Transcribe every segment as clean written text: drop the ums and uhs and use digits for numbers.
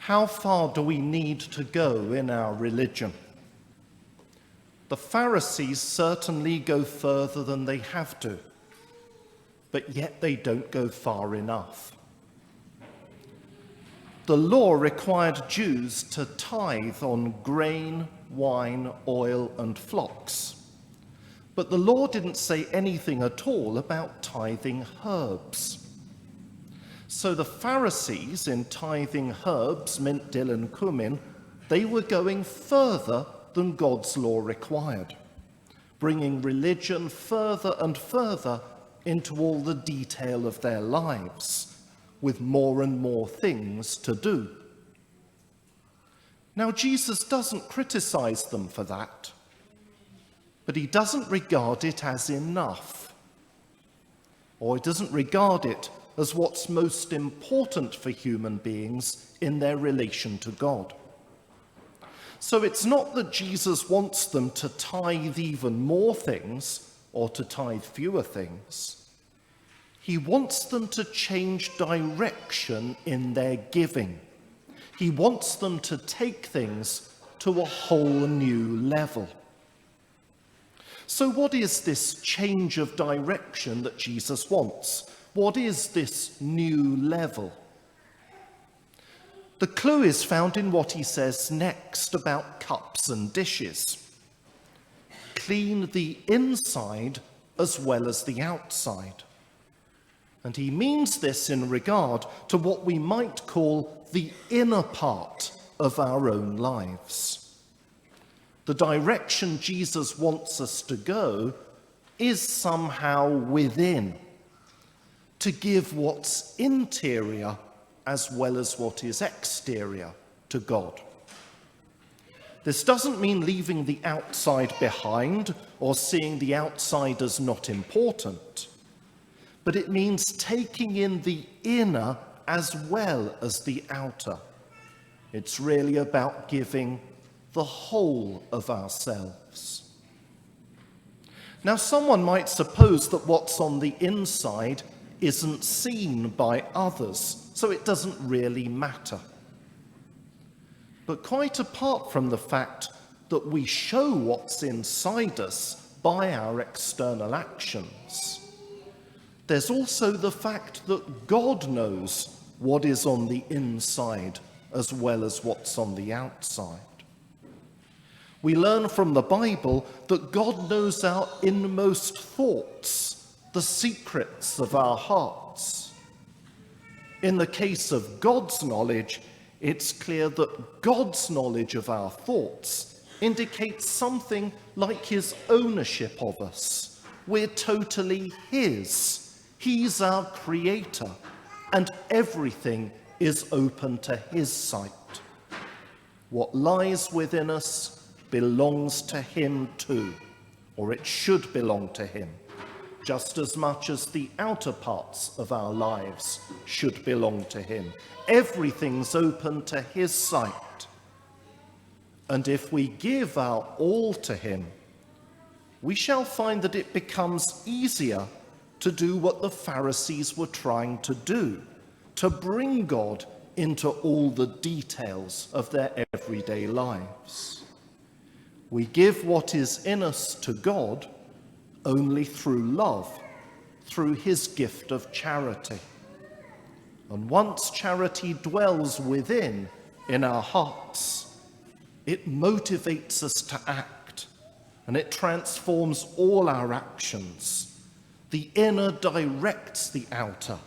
How far do we need to go in our religion? The Pharisees certainly go further than they have to, but yet they don't go far enough. The law required Jews to tithe on grain, wine, oil, and flocks. But the law didn't say anything at all about tithing herbs. So the Pharisees, in tithing herbs, mint, dill, and cumin, they were going further than God's law required, bringing religion further and further into all the detail of their lives, with more and more things to do. Now, Jesus doesn't criticize them for that, but he doesn't regard it as enough, or he doesn't regard it as what's most important for human beings in their relation to God. So it's not that Jesus wants them to tithe even more things or to tithe fewer things. He wants them to change direction in their giving. He wants them to take things to a whole new level. So what is this change of direction that Jesus wants? What is this new level? The clue is found in what he says next about cups and dishes. Clean the inside as well as the outside. And he means this in regard to what we might call the inner part of our own lives. The direction Jesus wants us to go is somehow within, to give what's interior as well as what is exterior to God. This doesn't mean leaving the outside behind or seeing the outside as not important, but it means taking in the inner as well as the outer. It's really about giving the whole of ourselves. Now, someone might suppose that what's on the inside isn't seen by others, so it doesn't really matter. But quite apart from the fact that we show what's inside us by our external actions, there's also the fact that God knows what is on the inside as well as what's on the outside. We learn from the Bible that God knows our inmost thoughts, the secrets of our hearts. In the case of God's knowledge, it's clear that God's knowledge of our thoughts indicates something like his ownership of us. We're totally his. He's our creator, and everything is open to his sight. What lies within us belongs to him too, or it should belong to him, just as much as the outer parts of our lives should belong to him. Everything's open to his sight. And if we give our all to him, we shall find that it becomes easier to do what the Pharisees were trying to do, to bring God into all the details of their everyday lives. We give what is in us to God only through love, through his gift of charity. And once charity dwells within, in our hearts, it motivates us to act, and it transforms all our actions. The inner directs the outer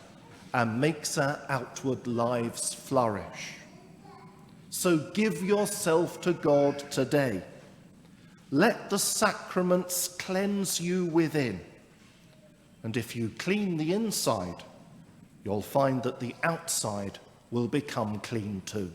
and makes our outward lives flourish. So give yourself to God today. Let the sacraments cleanse you within. And if you clean the inside, you'll find that the outside will become clean too.